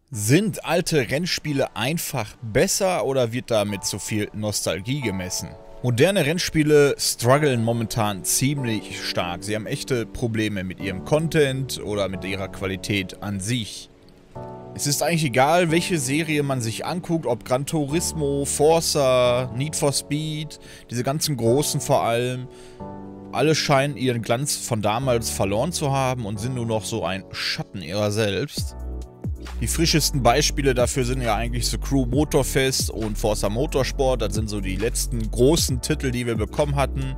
Sind alte Rennspiele einfach besser oder wird da mit zu viel Nostalgie gemessen? Moderne Rennspiele strugglen momentan ziemlich stark. Sie haben echte Probleme mit ihrem Content oder mit ihrer Qualität an sich. Es ist eigentlich egal, welche Serie man sich anguckt, ob Gran Turismo, Forza, Need for Speed, diese ganzen großen vor allem. Alle scheinen ihren Glanz von damals verloren zu haben und sind nur noch so ein Schatten ihrer selbst. Die frischesten Beispiele dafür sind ja eigentlich so Crew Motorfest und Forza Motorsport. Das sind so die letzten großen Titel, die wir bekommen hatten.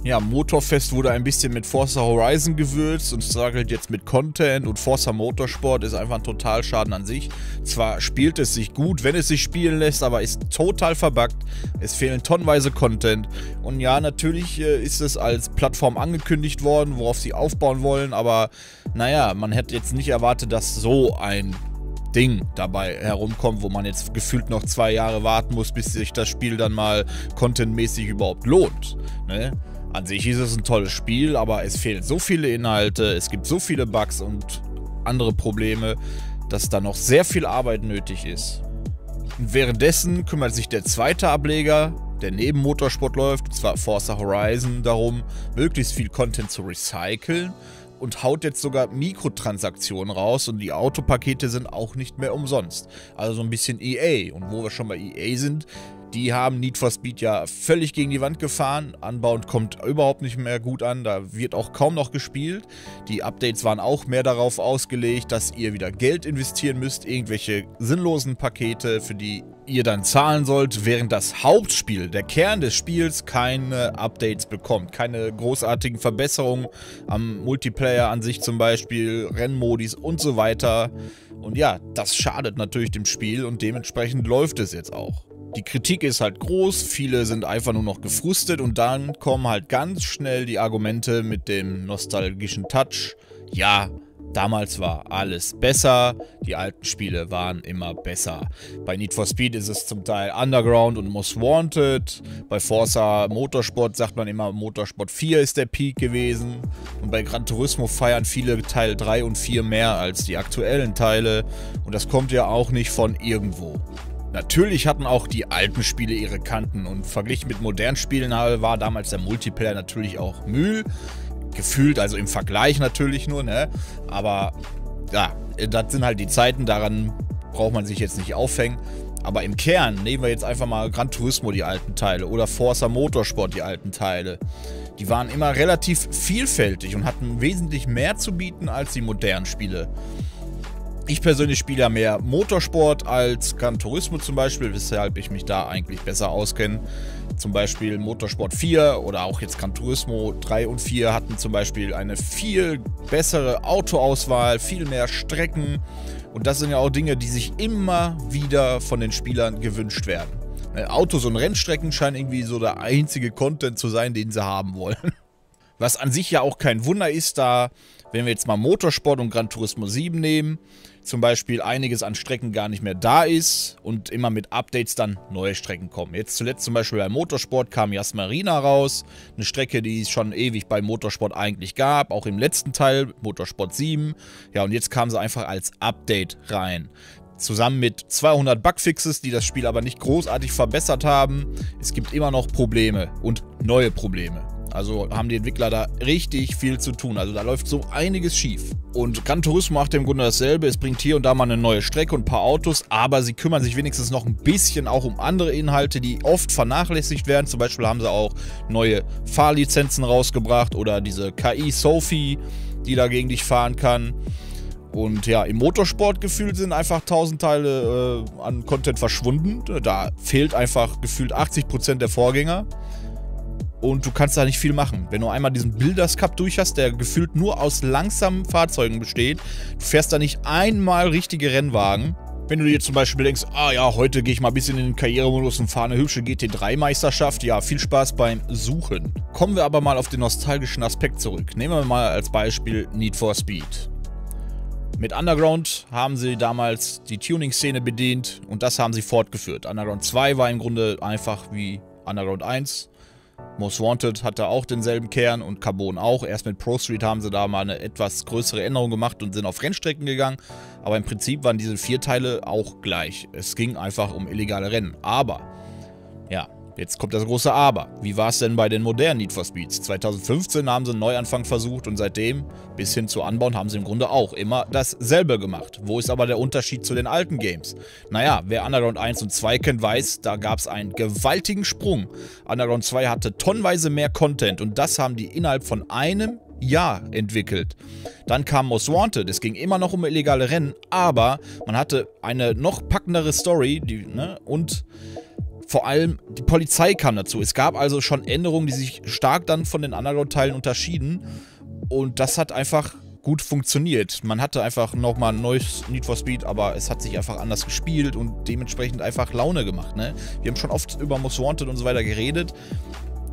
Ja, Motorfest wurde ein bisschen mit Forza Horizon gewürzt und struggelt jetzt mit Content, und Forza Motorsport ist einfach ein Totalschaden an sich. Zwar spielt es sich gut, wenn es sich spielen lässt, aber ist total verbuggt. Es fehlen tonnenweise Content. Und ja, natürlich ist es als Plattform angekündigt worden, worauf sie aufbauen wollen, aber naja, man hätte jetzt nicht erwartet, dass so ein Ding dabei herumkommt, wo man jetzt gefühlt noch 2 Jahre warten muss, bis sich das Spiel dann mal contentmäßig überhaupt lohnt, ne? An sich ist es ein tolles Spiel, aber es fehlen so viele Inhalte, es gibt so viele Bugs und andere Probleme, dass da noch sehr viel Arbeit nötig ist. Und währenddessen kümmert sich der zweite Ableger, der neben Motorsport läuft, und zwar Forza Horizon, darum, möglichst viel Content zu recyceln und haut jetzt sogar Mikrotransaktionen raus, und die Autopakete sind auch nicht mehr umsonst. Also so ein bisschen EA. Und wo wir schon bei EA sind, die haben Need for Speed ja völlig gegen die Wand gefahren. Unbound kommt überhaupt nicht mehr gut an, da wird auch kaum noch gespielt. Die Updates waren auch mehr darauf ausgelegt, dass ihr wieder Geld investieren müsst, irgendwelche sinnlosen Pakete, für die ihr dann zahlen sollt, während das Hauptspiel, der Kern des Spiels, keine Updates bekommt. Keine großartigen Verbesserungen am Multiplayer an sich zum Beispiel, Rennmodis und so weiter. Und ja, das schadet natürlich dem Spiel, und dementsprechend läuft es jetzt auch. Die Kritik ist halt groß, viele sind einfach nur noch gefrustet, und dann kommen halt ganz schnell die Argumente mit dem nostalgischen Touch. Ja, damals war alles besser, die alten Spiele waren immer besser. Bei Need for Speed ist es zum Teil Underground und Most Wanted. Bei Forza Motorsport sagt man immer, Motorsport 4 ist der Peak gewesen. Und bei Gran Turismo feiern viele Teil 3 und 4 mehr als die aktuellen Teile. Und das kommt ja auch nicht von irgendwo. Natürlich hatten auch die alten Spiele ihre Kanten, und verglichen mit modernen Spielen war damals der Multiplayer natürlich auch Müll. Gefühlt, also im Vergleich natürlich nur, ne? Aber ja, das sind halt die Zeiten, daran braucht man sich jetzt nicht aufhängen. Aber im Kern nehmen wir jetzt einfach mal Gran Turismo, die alten Teile, oder Forza Motorsport, die alten Teile. Die waren immer relativ vielfältig und hatten wesentlich mehr zu bieten als die modernen Spiele. Ich persönlich spiele ja mehr Motorsport als Gran Turismo zum Beispiel, weshalb ich mich da eigentlich besser auskenne. Zum Beispiel Motorsport 4 oder auch jetzt Gran Turismo 3 und 4 hatten zum Beispiel eine viel bessere Autoauswahl, viel mehr Strecken. Und das sind ja auch Dinge, die sich immer wieder von den Spielern gewünscht werden. Autos und Rennstrecken scheinen irgendwie so der einzige Content zu sein, den sie haben wollen. Was an sich ja auch kein Wunder ist, da, wenn wir jetzt mal Motorsport und Gran Turismo 7 nehmen, zum Beispiel einiges an Strecken gar nicht mehr da ist und immer mit Updates dann neue Strecken kommen. Jetzt zuletzt zum Beispiel bei Motorsport kam Yas Marina raus, eine Strecke, die es schon ewig bei Motorsport eigentlich gab, auch im letzten Teil, Motorsport 7. Ja, und jetzt kam sie einfach als Update rein. Zusammen mit 200 Bugfixes, die das Spiel aber nicht großartig verbessert haben. Es gibt immer noch Probleme und neue Probleme. Also haben die Entwickler da richtig viel zu tun. Also da läuft so einiges schief. Und Gran Turismo macht im Grunde dasselbe. Es bringt hier und da mal eine neue Strecke und ein paar Autos, aber sie kümmern sich wenigstens noch ein bisschen auch um andere Inhalte, die oft vernachlässigt werden. Zum Beispiel haben sie auch neue Fahrlizenzen rausgebracht oder diese KI Sophie, die da gegen dich fahren kann. Und ja, im Motorsport gefühlt sind einfach 1000 Teile an Content verschwunden. Da fehlt einfach gefühlt 80% der Vorgänger. Und du kannst da nicht viel machen. Wenn du einmal diesen Builders Cup durch hast, der gefühlt nur aus langsamen Fahrzeugen besteht, du fährst da nicht einmal richtige Rennwagen. Wenn du dir zum Beispiel denkst, ah ja, heute gehe ich mal ein bisschen in den Karrieremodus und fahre eine hübsche GT3-Meisterschaft, ja, viel Spaß beim Suchen. Kommen wir aber mal auf den nostalgischen Aspekt zurück. Nehmen wir mal als Beispiel Need for Speed. Mit Underground haben sie damals die Tuning-Szene bedient und das haben sie fortgeführt. Underground 2 war im Grunde einfach wie Underground 1. Most Wanted hatte auch denselben Kern und Carbon auch. Erst mit Pro Street haben sie da mal eine etwas größere Änderung gemacht und sind auf Rennstrecken gegangen. Aber im Prinzip waren diese 4 Teile auch gleich. Es ging einfach um illegale Rennen. Aber, ja, jetzt kommt das große Aber. Wie war es denn bei den modernen Need for Speeds? 2015 haben sie einen Neuanfang versucht und seitdem, bis hin zu Unbound, haben sie im Grunde auch immer dasselbe gemacht. Wo ist aber der Unterschied zu den alten Games? Naja, wer Underground 1 und 2 kennt, weiß, da gab es einen gewaltigen Sprung. Underground 2 hatte tonnenweise mehr Content und das haben die innerhalb von einem Jahr entwickelt. Dann kam Most Wanted, es ging immer noch um illegale Rennen, aber man hatte eine noch packendere Story, und vor allem die Polizei kam dazu. Es gab also schon Änderungen, die sich stark dann von den Underground-Teilen unterschieden. Und das hat einfach gut funktioniert. Man hatte einfach nochmal ein neues Need for Speed, aber es hat sich einfach anders gespielt und dementsprechend einfach Laune gemacht. Ne? Wir haben schon oft über Most Wanted und so weiter geredet.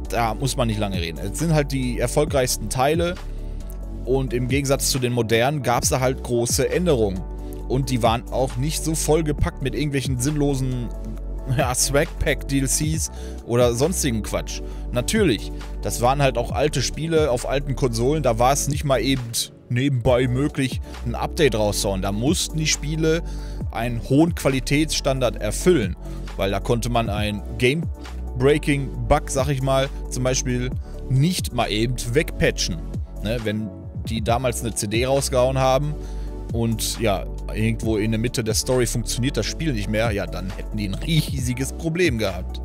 Da muss man nicht lange reden. Es sind halt die erfolgreichsten Teile. Und im Gegensatz zu den modernen gab es da halt große Änderungen. Und die waren auch nicht so vollgepackt mit irgendwelchen sinnlosen Swag-Pack-DLCs oder sonstigen Quatsch. Natürlich, das waren halt auch alte Spiele auf alten Konsolen, da war es nicht mal eben nebenbei möglich, ein Update rauszuhauen. Da mussten die Spiele einen hohen Qualitätsstandard erfüllen, weil da konnte man ein Game-Breaking-Bug, sag ich mal, zum Beispiel nicht mal eben wegpatchen. Ne? Wenn die damals eine CD rausgehauen haben, und ja, irgendwo in der Mitte der Story funktioniert das Spiel nicht mehr, ja, dann hätten die ein riesiges Problem gehabt.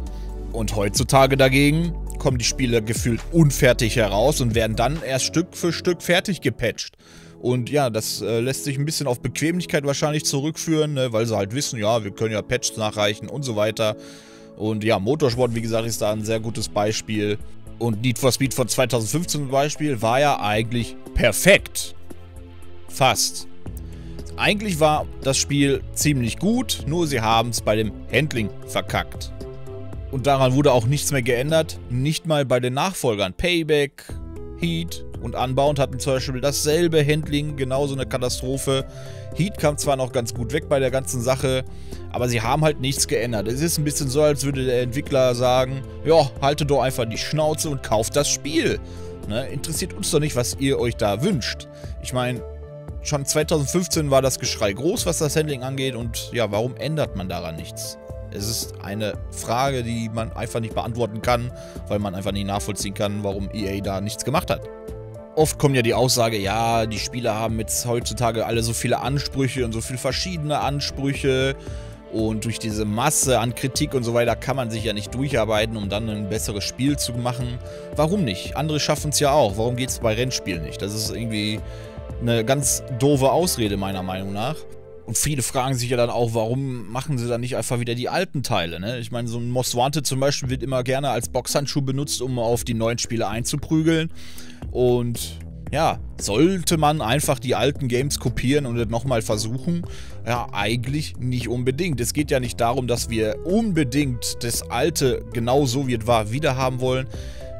Und heutzutage dagegen kommen die Spiele gefühlt unfertig heraus und werden dann erst Stück für Stück fertig gepatcht. Und ja, das lässt sich ein bisschen auf Bequemlichkeit wahrscheinlich zurückführen, ne, weil sie halt wissen, ja, wir können ja Patches nachreichen und so weiter. Und ja, Motorsport, wie gesagt, ist da ein sehr gutes Beispiel. Und Need for Speed von 2015 zum Beispiel war ja eigentlich perfekt. Fast. Eigentlich war das Spiel ziemlich gut, nur sie haben es bei dem Handling verkackt. Und daran wurde auch nichts mehr geändert, nicht mal bei den Nachfolgern. Payback, Heat und Unbound hatten zum Beispiel dasselbe Handling, genauso eine Katastrophe. Heat kam zwar noch ganz gut weg bei der ganzen Sache, aber sie haben halt nichts geändert. Es ist ein bisschen so, als würde der Entwickler sagen, ja, haltet doch einfach die Schnauze und kauft das Spiel. Ne? Interessiert uns doch nicht, was ihr euch da wünscht. Ich meine, schon 2015 war das Geschrei groß, was das Handling angeht und ja, warum ändert man daran nichts? Es ist eine Frage, die man einfach nicht beantworten kann, weil man einfach nicht nachvollziehen kann, warum EA da nichts gemacht hat. Oft kommt ja die Aussage, ja, die Spieler haben jetzt heutzutage alle so viele Ansprüche und so viele verschiedene Ansprüche und durch diese Masse an Kritik und so weiter kann man sich ja nicht durcharbeiten, um dann ein besseres Spiel zu machen. Warum nicht? Andere schaffen es ja auch. Warum geht es bei Rennspielen nicht? Das ist irgendwie eine ganz doofe Ausrede meiner Meinung nach. Und viele fragen sich ja dann auch, warum machen sie dann nicht einfach wieder die alten Teile, ne? Ich meine, so ein Most Wanted zum Beispiel wird immer gerne als Boxhandschuh benutzt, um auf die neuen Spiele einzuprügeln. Und ja, sollte man einfach die alten Games kopieren und das nochmal versuchen? Ja, eigentlich nicht unbedingt. Es geht ja nicht darum, dass wir unbedingt das Alte genau so wie es war wieder haben wollen.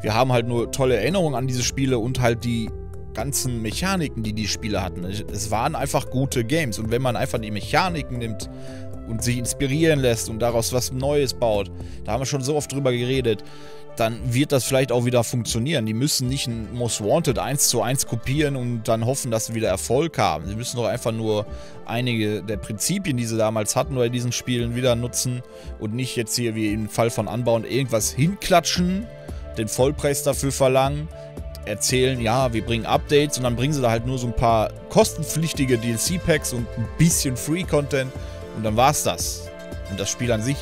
Wir haben halt nur tolle Erinnerungen an diese Spiele und halt die ganzen Mechaniken, die die Spiele hatten. Es waren einfach gute Games und wenn man einfach die Mechaniken nimmt und sich inspirieren lässt und daraus was Neues baut, da haben wir schon so oft drüber geredet, dann wird das vielleicht auch wieder funktionieren. Die müssen nicht ein Most Wanted 1:1 kopieren und dann hoffen, dass sie wieder Erfolg haben. Sie müssen doch einfach nur einige der Prinzipien, die sie damals hatten bei diesen Spielen, wieder nutzen und nicht jetzt hier wie im Fall von Unbound irgendwas hinklatschen, den Vollpreis dafür verlangen, erzählen, ja, wir bringen Updates und dann bringen sie da halt nur so ein paar kostenpflichtige DLC-Packs und ein bisschen Free-Content und dann war's das. Und das Spiel an sich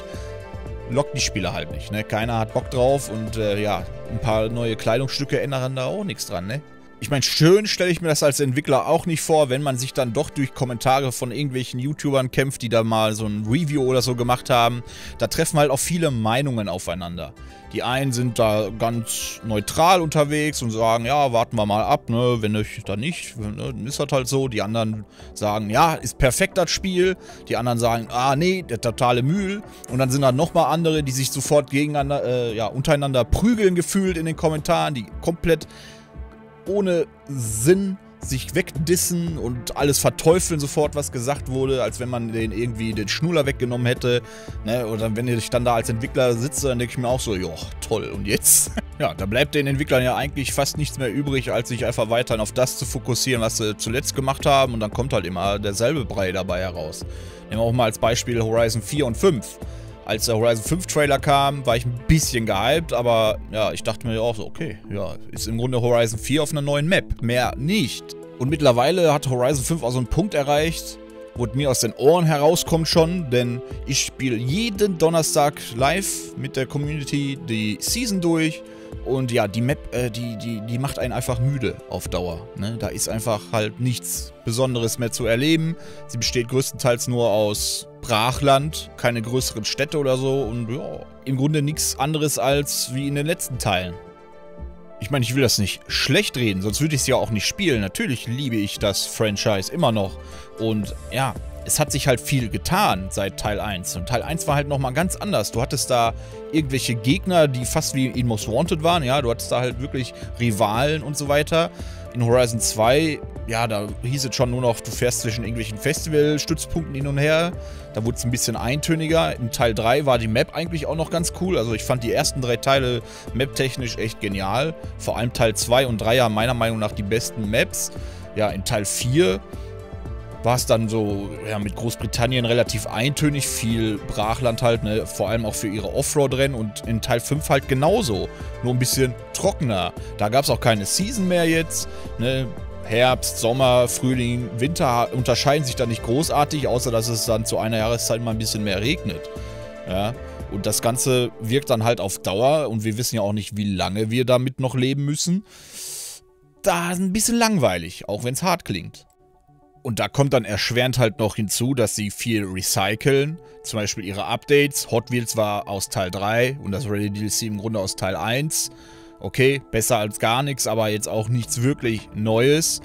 lockt die Spieler halt nicht, ne? Keiner hat Bock drauf und ja, ein paar neue Kleidungsstücke ändern da auch nichts dran, ne? Ich meine, schön stelle ich mir das als Entwickler auch nicht vor, wenn man sich dann doch durch Kommentare von irgendwelchen YouTubern kämpft, die da mal so ein Review oder so gemacht haben. Da treffen halt auch viele Meinungen aufeinander. Die einen sind da ganz neutral unterwegs und sagen, ja, warten wir mal ab, ne, wenn euch da nicht, ne, dann ist das halt so. Die anderen sagen, ja, ist perfekt das Spiel. Die anderen sagen, ah, nee, der totale Müll. Und dann sind da nochmal andere, die sich sofort gegeneinander, ja, untereinander prügeln gefühlt in den Kommentaren, die komplett ohne Sinn sich wegdissen und alles verteufeln sofort, was gesagt wurde, als wenn man den irgendwie den Schnuller weggenommen hätte, ne? Oder wenn ich dann da als Entwickler sitze, dann denke ich mir auch so, joa, toll, und jetzt? Ja, da bleibt den Entwicklern ja eigentlich fast nichts mehr übrig, als sich einfach weiterhin auf das zu fokussieren, was sie zuletzt gemacht haben. Und dann kommt halt immer derselbe Brei dabei heraus. Nehmen wir auch mal als Beispiel Horizon 4 und 5. Als der Horizon 5 Trailer kam, war ich ein bisschen gehypt, aber ja, ich dachte mir auch so, okay, ja, ist im Grunde Horizon 4 auf einer neuen Map. Mehr nicht. Und mittlerweile hat Horizon 5 auch so einen Punkt erreicht, wo es mir aus den Ohren herauskommt schon, denn ich spiele jeden Donnerstag live mit der Community die Season durch. Und ja, die Map, die macht einen einfach müde auf Dauer. Ne? Da ist einfach halt nichts Besonderes mehr zu erleben. Sie besteht größtenteils nur aus Brachland, keine größeren Städte oder so. Und ja, im Grunde nichts anderes als wie in den letzten Teilen. Ich meine, ich will das nicht schlecht reden, sonst würde ich es ja auch nicht spielen. Natürlich liebe ich das Franchise immer noch. Und ja, es hat sich halt viel getan seit Teil 1. Und Teil 1 war halt nochmal ganz anders. Du hattest da irgendwelche Gegner, die fast wie in Most Wanted waren. Ja, du hattest da halt wirklich Rivalen und so weiter. In Horizon 2, ja, da hieß es schon nur noch, du fährst zwischen irgendwelchen Festival-Stützpunkten hin und her. Da wurde es ein bisschen eintöniger. In Teil 3 war die Map eigentlich auch noch ganz cool. Also ich fand die ersten 3 Teile map-technisch echt genial. Vor allem Teil 2 und 3 haben meiner Meinung nach die besten Maps. Ja, in Teil 4 war es dann so, ja, mit Großbritannien relativ eintönig, viel Brachland halt, ne, vor allem auch für ihre Offroad-Rennen und in Teil 5 halt genauso, nur ein bisschen trockener. Da gab es auch keine Season mehr jetzt, ne, Herbst, Sommer, Frühling, Winter unterscheiden sich da nicht großartig, außer dass es dann zu einer Jahreszeit mal ein bisschen mehr regnet, ja. Und das Ganze wirkt dann halt auf Dauer und wir wissen ja auch nicht, wie lange wir damit noch leben müssen. Da ist ein bisschen langweilig, auch wenn es hart klingt. Und da kommt dann erschwerend halt noch hinzu, dass sie viel recyceln. Zum Beispiel ihre Updates. Hot Wheels war aus Teil 3 und das Rally DLC im Grunde aus Teil 1. Okay, besser als gar nichts, aber jetzt auch nichts wirklich Neues.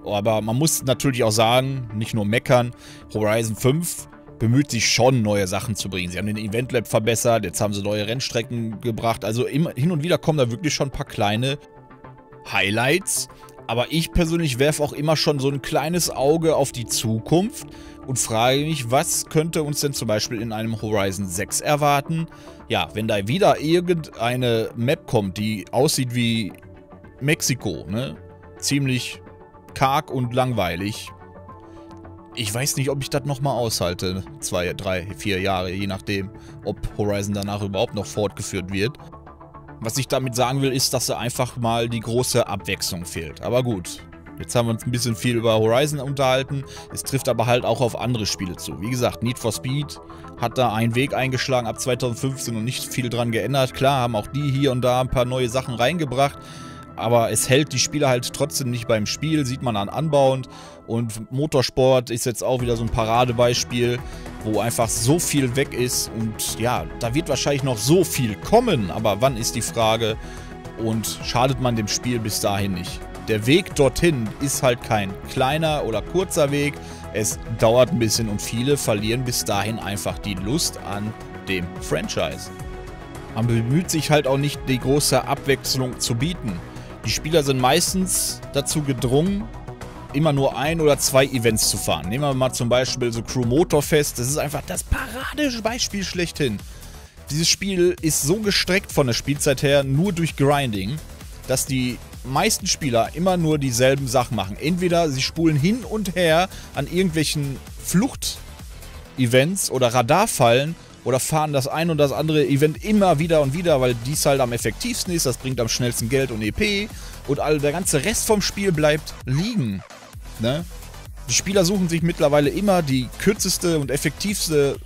Aber man muss natürlich auch sagen, nicht nur meckern, Horizon 5 bemüht sich schon, neue Sachen zu bringen. Sie haben den Event Lab verbessert, jetzt haben sie neue Rennstrecken gebracht. Also immer, hin und wieder kommen da wirklich schon ein paar kleine Highlights. Aber ich persönlich werfe auch immer schon so ein kleines Auge auf die Zukunft und frage mich, was könnte uns denn zum Beispiel in einem Horizon 6 erwarten? Ja, wenn da wieder irgendeine Map kommt, die aussieht wie Mexiko, ne? Ziemlich karg und langweilig. Ich weiß nicht, ob ich das nochmal aushalte. 2, 3, 4 Jahre, je nachdem, ob Horizon danach überhaupt noch fortgeführt wird. Was ich damit sagen will, ist, dass da einfach mal die große Abwechslung fehlt. Aber gut, jetzt haben wir uns ein bisschen viel über Horizon unterhalten. Es trifft aber halt auch auf andere Spiele zu. Wie gesagt, Need for Speed hat da einen Weg eingeschlagen ab 2015 und nicht viel dran geändert. Klar, haben auch die hier und da ein paar neue Sachen reingebracht. Aber es hält die Spieler halt trotzdem nicht beim Spiel, sieht man an Unbound. Und Motorsport ist jetzt auch wieder so ein Paradebeispiel, wo einfach so viel weg ist. Und ja, da wird wahrscheinlich noch so viel kommen. Aber wann ist die Frage? Und schadet man dem Spiel bis dahin nicht? Der Weg dorthin ist halt kein kleiner oder kurzer Weg. Es dauert ein bisschen und viele verlieren bis dahin einfach die Lust an dem Franchise. Man bemüht sich halt auch nicht, die große Abwechslung zu bieten. Die Spieler sind meistens dazu gedrungen, immer nur 1 oder 2 Events zu fahren. Nehmen wir mal zum Beispiel so Crew Motorfest. Das ist einfach das Paradebeispiel schlechthin. Dieses Spiel ist so gestreckt von der Spielzeit her, nur durch Grinding, dass die meisten Spieler immer nur dieselben Sachen machen. Entweder sie spulen hin und her an irgendwelchen Flucht-Events oder Radarfallen oder fahren das ein und das andere Event immer wieder und wieder, weil dies halt am effektivsten ist, das bringt am schnellsten Geld und EP und der ganze Rest vom Spiel bleibt liegen. Ne? Die Spieler suchen sich mittlerweile immer die kürzeste und effektivste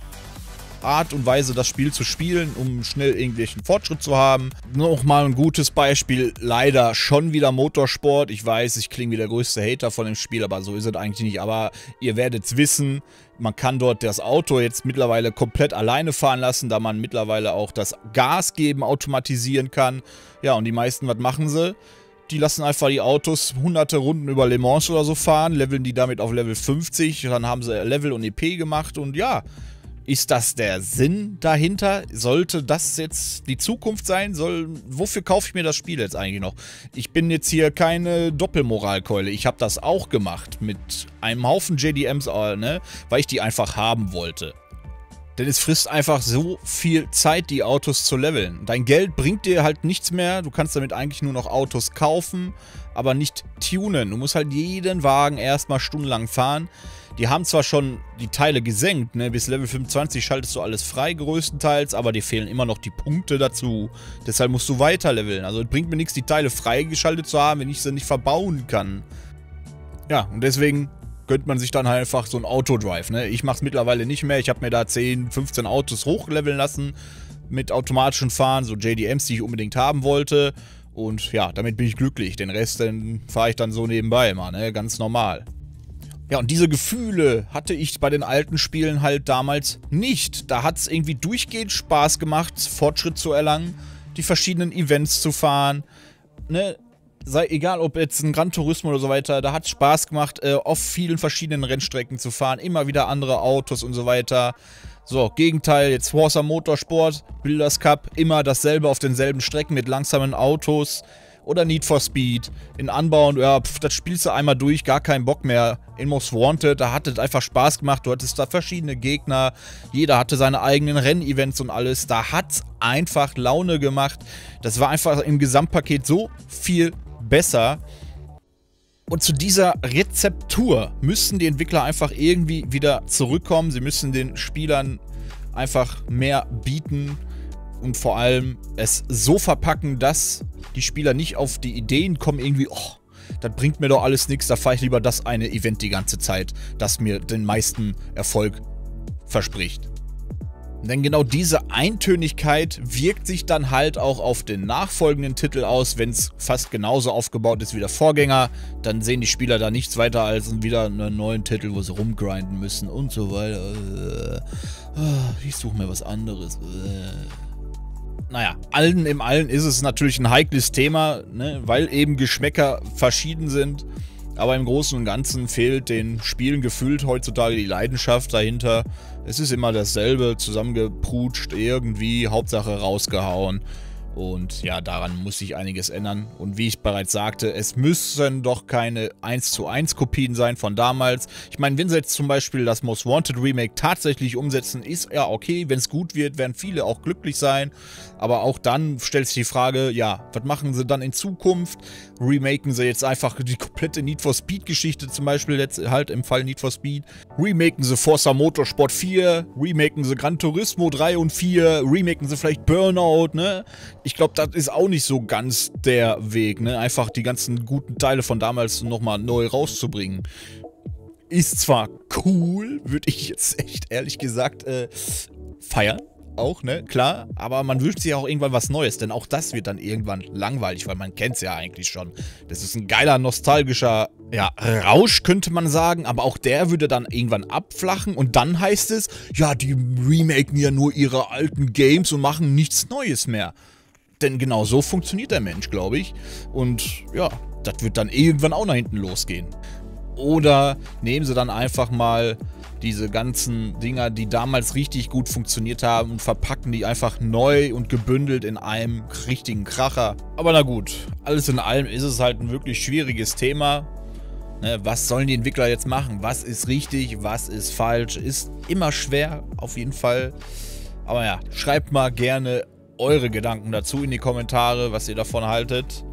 Art und Weise, das Spiel zu spielen, um schnell irgendwelchen Fortschritt zu haben. Nochmal ein gutes Beispiel, leider schon wieder Motorsport. Ich weiß, ich klinge wie der größte Hater von dem Spiel, aber so ist es eigentlich nicht. Aber ihr werdet es wissen, man kann dort das Auto jetzt mittlerweile komplett alleine fahren lassen, da man mittlerweile auch das Gas geben automatisieren kann. Ja, und die meisten, was machen sie? Die lassen einfach die Autos hunderte Runden über Le Mans oder so fahren, leveln die damit auf Level 50, dann haben sie Level und EP gemacht und ja, ist das der Sinn dahinter? Sollte das jetzt die Zukunft sein? Wofür kaufe ich mir das Spiel jetzt eigentlich noch? Ich bin jetzt hier keine Doppelmoralkeule. Ich habe das auch gemacht mit einem Haufen JDMs, ne, weil ich die einfach haben wollte. Denn es frisst einfach so viel Zeit, die Autos zu leveln. Dein Geld bringt dir halt nichts mehr. Du kannst damit eigentlich nur noch Autos kaufen, aber nicht tunen. Du musst halt jeden Wagen erstmal stundenlang fahren. Die haben zwar schon die Teile gesenkt, ne? Bis Level 25 schaltest du alles frei größtenteils, aber dir fehlen immer noch die Punkte dazu. Deshalb musst du weiter leveln. Also es bringt mir nichts, die Teile freigeschaltet zu haben, wenn ich sie nicht verbauen kann. Ja, und deswegen gönnt man sich dann halt einfach so ein Autodrive, ne? Ich mach's mittlerweile nicht mehr. Ich habe mir da 10, 15 Autos hochleveln lassen mit automatischem Fahren, so JDMs, die ich unbedingt haben wollte. Und ja, damit bin ich glücklich. Den Rest, den fahre ich dann so nebenbei immer, ne? Ganz normal. Ja, und diese Gefühle hatte ich bei den alten Spielen halt damals nicht. Da hat es irgendwie durchgehend Spaß gemacht, Fortschritt zu erlangen, die verschiedenen Events zu fahren, ne? Egal ob jetzt ein Gran Turismo oder so weiter, da hat es Spaß gemacht, auf vielen verschiedenen Rennstrecken zu fahren, immer wieder andere Autos und so weiter. So, Gegenteil, jetzt Forza Motorsport, Builders Cup, immer dasselbe auf denselben Strecken mit langsamen Autos. Oder Need for Speed. In Unbound, ja, das spielst du einmal durch, gar keinen Bock mehr. In Most Wanted, da hat es einfach Spaß gemacht. Du hattest da verschiedene Gegner. Jeder hatte seine eigenen Rennevents und alles. Da hat es einfach Laune gemacht. Das war einfach im Gesamtpaket so viel besser. Und zu dieser Rezeptur müssen die Entwickler einfach irgendwie wieder zurückkommen. Sie müssen den Spielern einfach mehr bieten. Und vor allem es so verpacken, dass die Spieler nicht auf die Ideen kommen, irgendwie, oh, das bringt mir doch alles nichts, da fahre ich lieber das eine Event die ganze Zeit, das mir den meisten Erfolg verspricht. Denn genau diese Eintönigkeit wirkt sich dann halt auch auf den nachfolgenden Titel aus, wenn es fast genauso aufgebaut ist wie der Vorgänger. Dann sehen die Spieler da nichts weiter als wieder einen neuen Titel, wo sie rumgrinden müssen und so weiter. Ich suche mir was anderes. Naja, allen im Allen ist es natürlich ein heikles Thema, ne, weil eben Geschmäcker verschieden sind. Aber im Großen und Ganzen fehlt den Spielen gefühlt heutzutage die Leidenschaft dahinter. Es ist immer dasselbe, zusammengeprutscht, irgendwie, Hauptsache rausgehauen. Und ja, daran muss sich einiges ändern. Und wie ich bereits sagte, es müssen doch keine 1:1 Kopien sein von damals. Ich meine, wenn sie jetzt zum Beispiel das Most Wanted Remake tatsächlich umsetzen, ist ja okay. Wenn es gut wird, werden viele auch glücklich sein. Aber auch dann stellt sich die Frage, ja, was machen sie dann in Zukunft? Remaken sie jetzt einfach die komplette Need for Speed Geschichte, zum Beispiel jetzt halt im Fall Need for Speed. Remaken sie Forza Motorsport 4, remaken sie Gran Turismo 3 und 4, remaken sie vielleicht Burnout, ne? Ich glaube, das ist auch nicht so ganz der Weg, ne? Einfach die ganzen guten Teile von damals nochmal neu rauszubringen. Ist zwar cool, würde ich jetzt echt ehrlich gesagt feiern. Auch, ne? Klar, aber man wünscht sich auch irgendwann was Neues, denn auch das wird dann irgendwann langweilig, weil man kennt es ja eigentlich schon. Das ist ein geiler, nostalgischer, ja, Rausch, könnte man sagen, aber auch der würde dann irgendwann abflachen und dann heißt es, ja, die remaken ja nur ihre alten Games und machen nichts Neues mehr. Denn genau so funktioniert der Mensch, glaube ich. Und ja, das wird dann irgendwann auch nach hinten losgehen. Oder nehmen sie dann einfach mal diese ganzen Dinger, die damals richtig gut funktioniert haben und verpacken die einfach neu und gebündelt in einem richtigen Kracher. Aber na gut, alles in allem ist es halt ein wirklich schwieriges Thema. Ne, was sollen die Entwickler jetzt machen? Was ist richtig, was ist falsch? Ist immer schwer, auf jeden Fall. Aber ja, schreibt mal gerne eure Gedanken dazu in die Kommentare, was ihr davon haltet.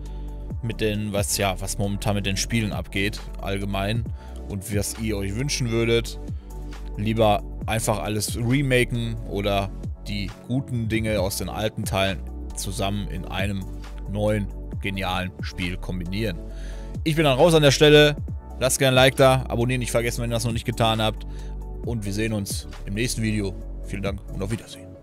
Mit den, was momentan mit den Spielen abgeht, allgemein. Und was ihr euch wünschen würdet. Lieber einfach alles remaken oder die guten Dinge aus den alten Teilen zusammen in einem neuen, genialen Spiel kombinieren. Ich bin dann raus an der Stelle. Lasst gerne ein Like da, abonnieren nicht vergessen, wenn ihr das noch nicht getan habt. Und wir sehen uns im nächsten Video. Vielen Dank und auf Wiedersehen.